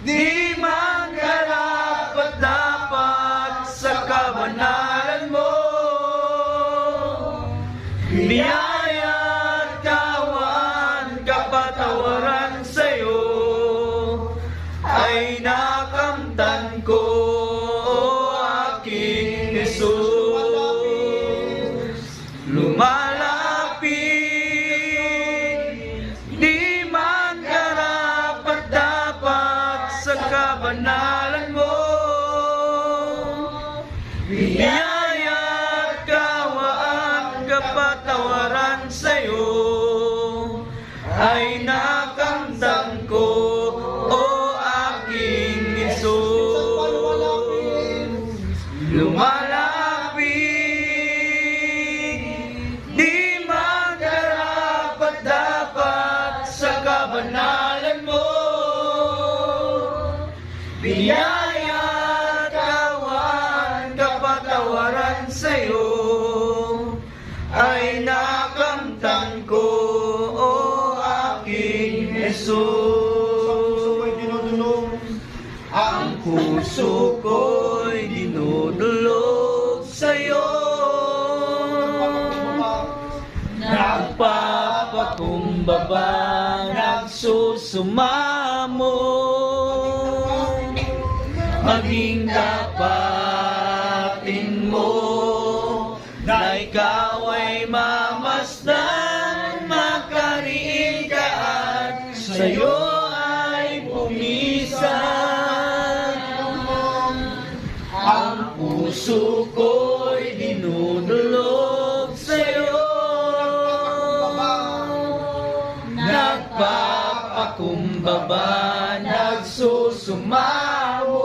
Di man karapat-dapat sa kabanalan mo. Biyaya at kawan, kapatawaran sa'yo ay nakamtan ko, aking Jesus. Lumalapit, di man karapat-dapat sa kabanalan mo. Biyaya at kawan, kapatawaran sa'yo ay nakamtan ko, o aking Jesus. Lumalapit, di man karapat-dapat sa kabanalan mo. Biyaya at kawan, kapatawaran sa'yo ay nakamtan ko, o aking Jesus. Ang puso ko'y dinudulog sa'yo, nagpapakumbaba, nagsusumamo, maging dapatin mo na ikaw ay mamasdan, makariin ka at sa'yo ay pumisan. Ang puso ko'y dinudulog sa'yo, nagpapakumbaba, nagsusumamo,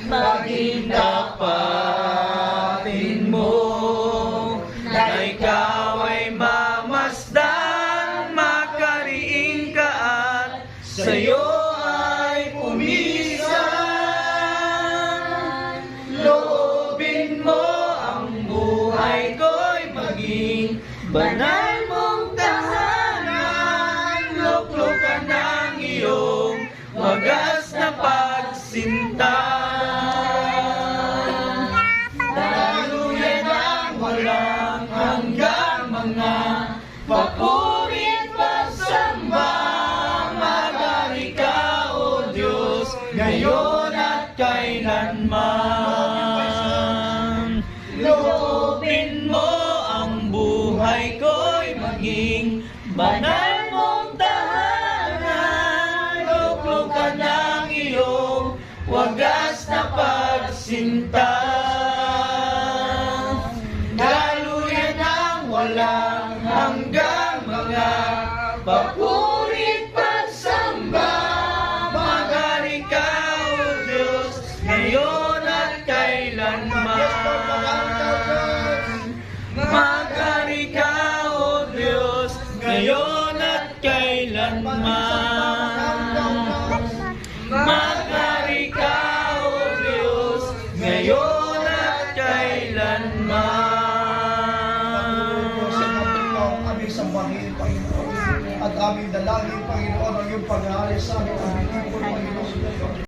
maging dapatin mo na ikaw ay mamasdan, makariin ka at sa'yo ay pumisan. Loobin mo ang buhay ko'y maging banal mong tahanan, luklukan ng iyong wagas na pagsinta. Daluyan ang walang hanggang mga papurit pasamba, magari ka, O Diyos, ngayon at kailanman. Loobin mo ang buhay ko'y maging banal mong tahanan, luklukan ng iyong wagas na pagsinta. Daluyan ng walang hanggang mga papurit pagsamba, magari ka, O Diyos, ngayon at kailanman. Magari ka, O Diyos, ngayon at kailanman. Magari ka, O Diyos, ngayon at kailanman. Aming sambahin, Panginoon, at aming dalangin, Panginoon, ang iyong pag-aalis sa aming Panginoon.